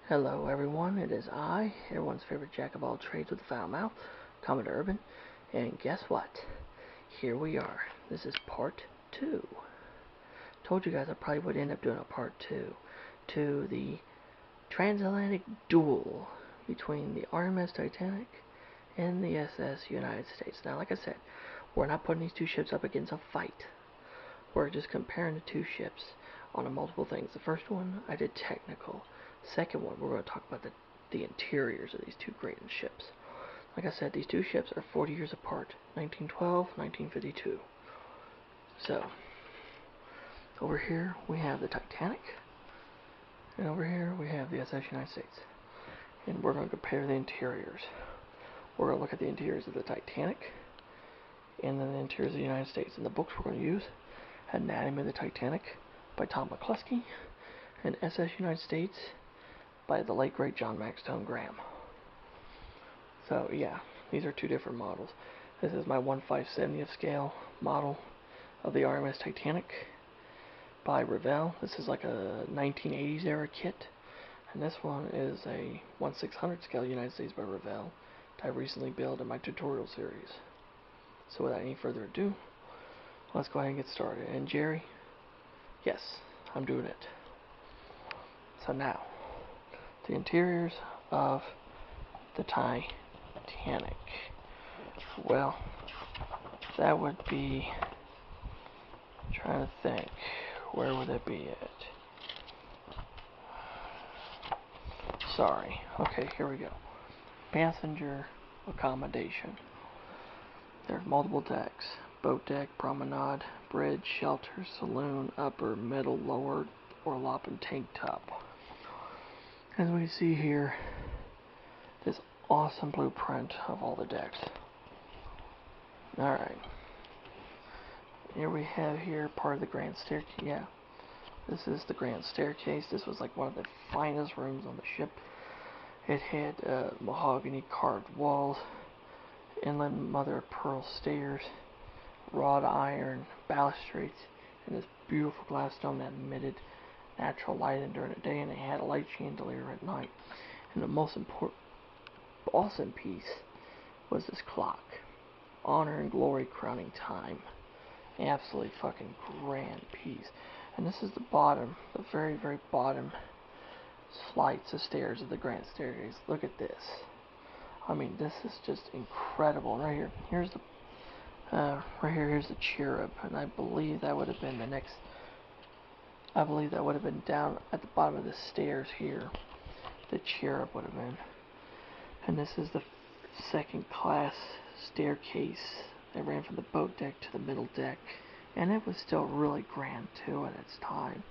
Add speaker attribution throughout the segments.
Speaker 1: Hello everyone, it is I, everyone's favorite jack of all trades with a foul mouth, Commodore Urban, and guess what? Here we are. This is part 2. Told you guys I probably would end up doing a part 2 to the transatlantic duel between the RMS Titanic and the SS United States. Now, like I said, we're not putting these two ships up against a fight. We're just comparing the two ships on multiple things. The first one, I did technical. Second one, we're going to talk about the interiors of these two great ships. Like I said, these two ships are 40 years apart, 1912, 1952. So, over here we have the Titanic, and over here we have the SS United States. And we're going to compare the interiors. We're going to look at the interiors of the Titanic, and then the interiors of the United States. And the books we're going to use, Anatomy of the Titanic by Tom McCluskey, and SS United States by the late great John Maxtone Graham. So yeah, these are two different models. This is my 1/570th scale model of the RMS Titanic by Revell. This is like a 1980s era kit. And this one is a 1/600 scale United States by Revell that I recently built in my tutorial series. So without any further ado, let's go ahead and get started. And Jerry, yes, I'm doing it. So now, the interiors of the Titanic. Well, that would be, trying to think, where would it be at? Sorry. Okay, here we go. Passenger accommodation. There's multiple decks. Boat deck, promenade, bridge, shelter, saloon, upper, middle, lower, orlop, and tank top. As we see here, this awesome blueprint of all the decks. Alright. Here we have here part of the grand staircase. Yeah, this is the grand staircase. This was like one of the finest rooms on the ship. It had mahogany carved walls, inland mother of pearl stairs, wrought iron balustrades, and this beautiful glass dome that emitted natural light during the day, and it had a light chandelier at night. And the most important, awesome piece was this clock. Honor and glory crowning time. Absolutely fucking grand piece. And this is the bottom, the very, very bottom flights of stairs of the grand staircase. Look at this. I mean, this is just incredible. Right here, here's the here's the cherub, and I believe that would have been the next. I believe that would have been down at the bottom of the stairs here. The cherub would have been. And this is the second class staircase that ran from the boat deck to the middle deck. And it was still really grand too at its time.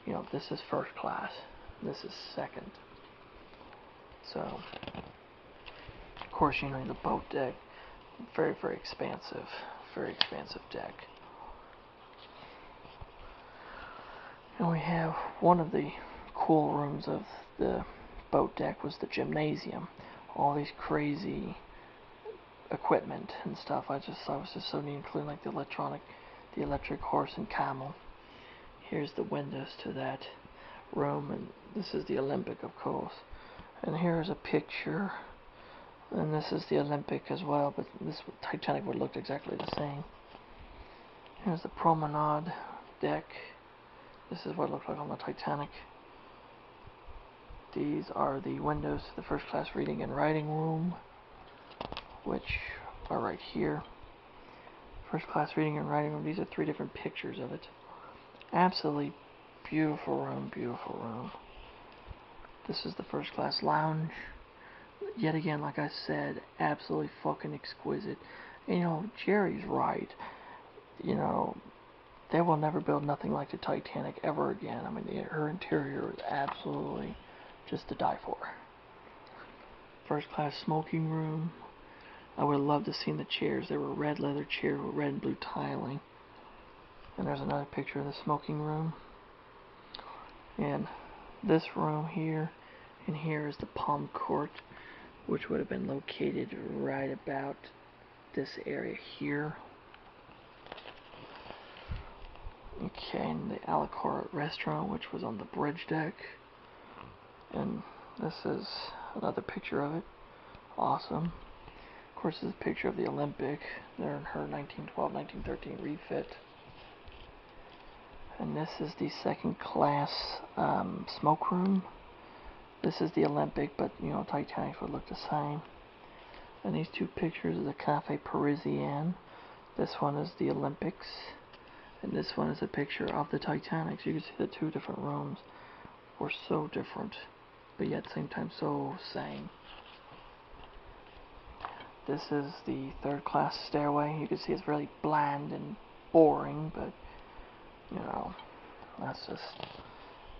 Speaker 1: You know, this is first class. This is second. So, of course, you know, the boat deck, very, very expansive deck. And we have one of the cool rooms of the boat deck was the gymnasium. All these crazy equipment and stuff. I was just so neat, including like the electric horse and camel. Here's the windows to that room, and this is the Olympic, of course. And here's a picture, and this is the Olympic as well, but this Titanic would look exactly the same. Here's the promenade deck. This is what it looked like on the Titanic. These are the windows to the first class reading and writing room, which are right here. First class reading and writing room. These are three different pictures of it. Absolutely beautiful room, beautiful room. This is the first class lounge. Yet again, like I said, absolutely fucking exquisite. And, you know, Jerry's right. You know, they will never build nothing like the Titanic ever again. I mean, her interior is absolutely just to die for. First class smoking room. I would have loved to have seen the chairs. They were red leather chairs with red and blue tiling. And there's another picture of the smoking room. And this room here, and here is the palm court, which would have been located right about this area here. Okay, and the a la carte restaurant, which was on the bridge deck. And this is another picture of it. Awesome. Of course, this is a picture of the Olympic. They're in her 1912-1913 refit. And this is the second class smoke room. This is the Olympic, but you know, Titanic would look the same. And these two pictures are the Cafe Parisien. This one is the Olympics. And this one is a picture of the Titanic. So you can see the two different rooms were so different, but yet at the same time so same. This is the third class stairway. You can see it's really bland and boring, but you know, that's just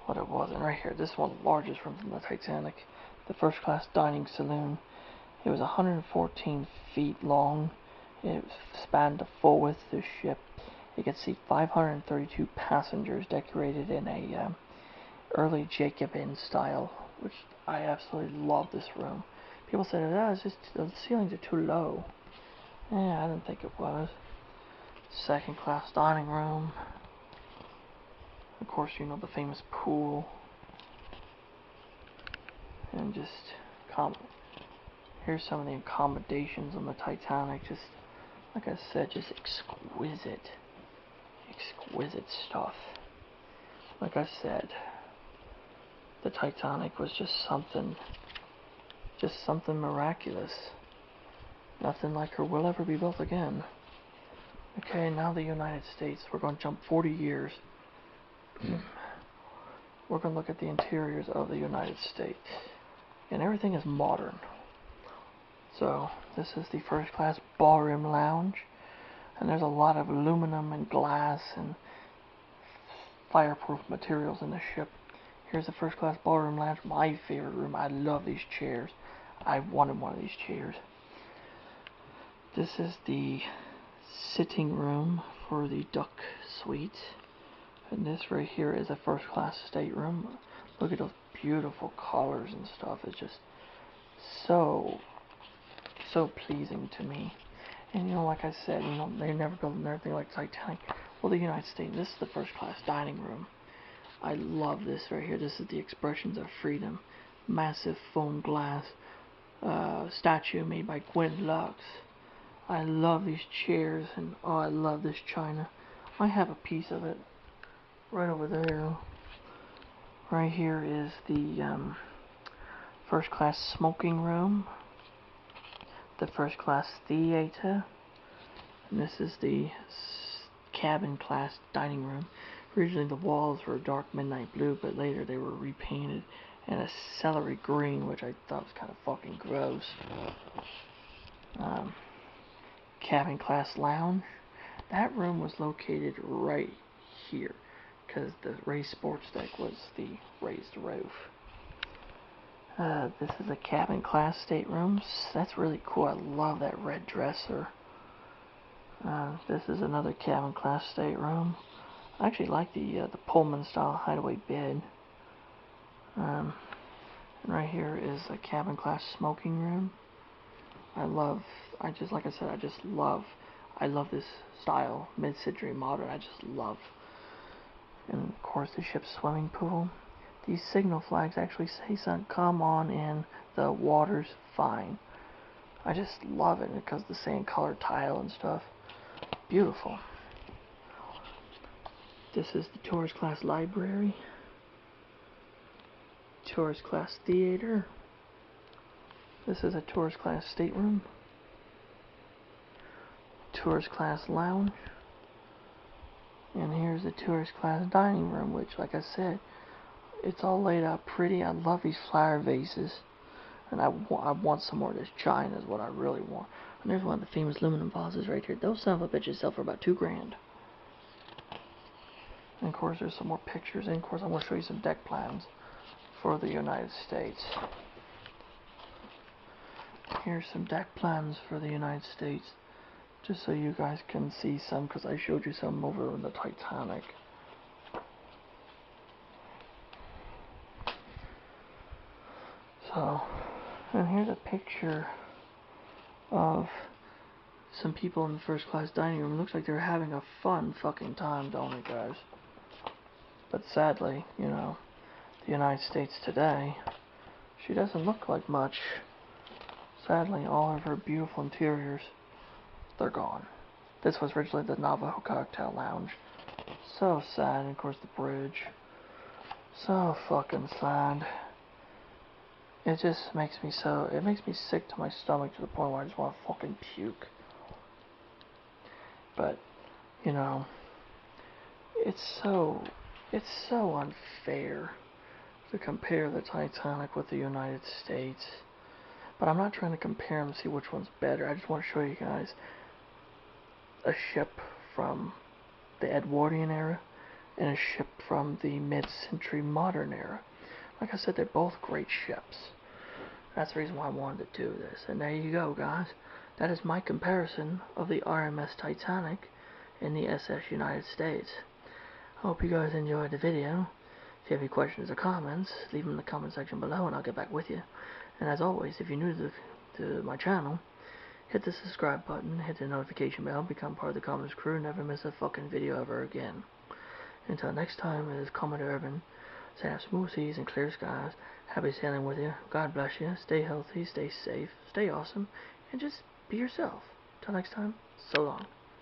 Speaker 1: what it was. And right here, this one, the largest room from the Titanic, the first class dining saloon. It was 114 feet long. It spanned the full width of the ship. It could seat 532 passengers, decorated in a early Jacobean style, which I absolutely love this room. People said, it's just the ceilings are too low. Yeah, I didn't think it was. Second class dining room. Of course, you know, the famous pool. And just here's some of the accommodations on the Titanic. Just like I said, just exquisite stuff. Like I said, the Titanic was just something miraculous. Nothing like her will ever be built again. Okay, now the United States. We're going to jump 40 years. We're going to look at the interiors of the United States. And everything is modern. So, this is the first class ballroom lounge. And there's a lot of aluminum and glass and fireproof materials in the ship. Here's the first class ballroom lounge, my favorite room. I love these chairs. I wanted one of these chairs. This is the sitting room for the Duck Suite. And this right here is a first class stateroom. Look at those beautiful colors and stuff. It's just so pleasing to me. And you know, like I said, you know, they never built anything like Titanic. Well, the United States, this is the first class dining room. I love this right here. This is the Expressions of Freedom. Massive foam glass statue made by Gwen Lux. I love these chairs, and oh, I love this china. I have a piece of it right over there. Right here is the first class smoking room, the first class theater, and this is the cabin class dining room. Originally the walls were dark midnight blue, but later they were repainted in a celery green, which I thought was kind of fucking gross. Cabin class lounge. That room was located right here, because the raised sports deck was the raised roof. This is a cabin class stateroom. That's really cool. I love that red dresser. This is another cabin class stateroom. I actually like the Pullman style hideaway bed. And right here is a cabin class smoking room. I love this style, mid-century modern. I just love. And of course the ship's swimming pool. These signal flags actually say something, come on in, the water's fine. I just love it because the same color tile and stuff. Beautiful. This is the tourist class library. Tourist class theater. This is a tourist class stateroom. Tourist class lounge. And here's the tourist class dining room, which, like I said, it's all laid out pretty. I love these flower vases. And I want some more of this china is what I really want. And there's one of the famous aluminum vases right here. Those son of a bitches sell for about $2,000. And of course there's some more pictures. And of course I'm going to show you some deck plans for the United States. Here's some deck plans for the United States. Just so you guys can see some, because I showed you some over in the Titanic. So, and here's a picture of some people in the first class dining room. It looks like they're having a fun fucking time, don't it, guys? But sadly, you know, the United States today, She doesn't look like much. Sadly, all of her beautiful interiors, they're gone. This was originally the Navajo Cocktail Lounge. So sad, and of course the bridge. So fucking sad. It just makes me sick to my stomach to the point where I just want to fucking puke. But, you know, it's so unfair to compare the Titanic with the United States. But I'm not trying to compare them to see which one's better. I just want to show you guys a ship from the Edwardian era and a ship from the mid-century modern era. Like I said, they're both great ships. That's the reason why I wanted to do this. And there you go, guys. That is my comparison of the RMS Titanic and the SS United States. I hope you guys enjoyed the video. If you have any questions or comments, leave them in the comment section below and I'll get back with you. And as always, if you're new to my channel, hit the subscribe button, hit the notification bell, become part of the Commons crew, and never miss a fucking video ever again. Until next time, it is Commodore Urban, saying have smooth seas and clear skies. Happy sailing with you. God bless you. Stay healthy, stay safe, stay awesome, and just be yourself. Till next time, so long.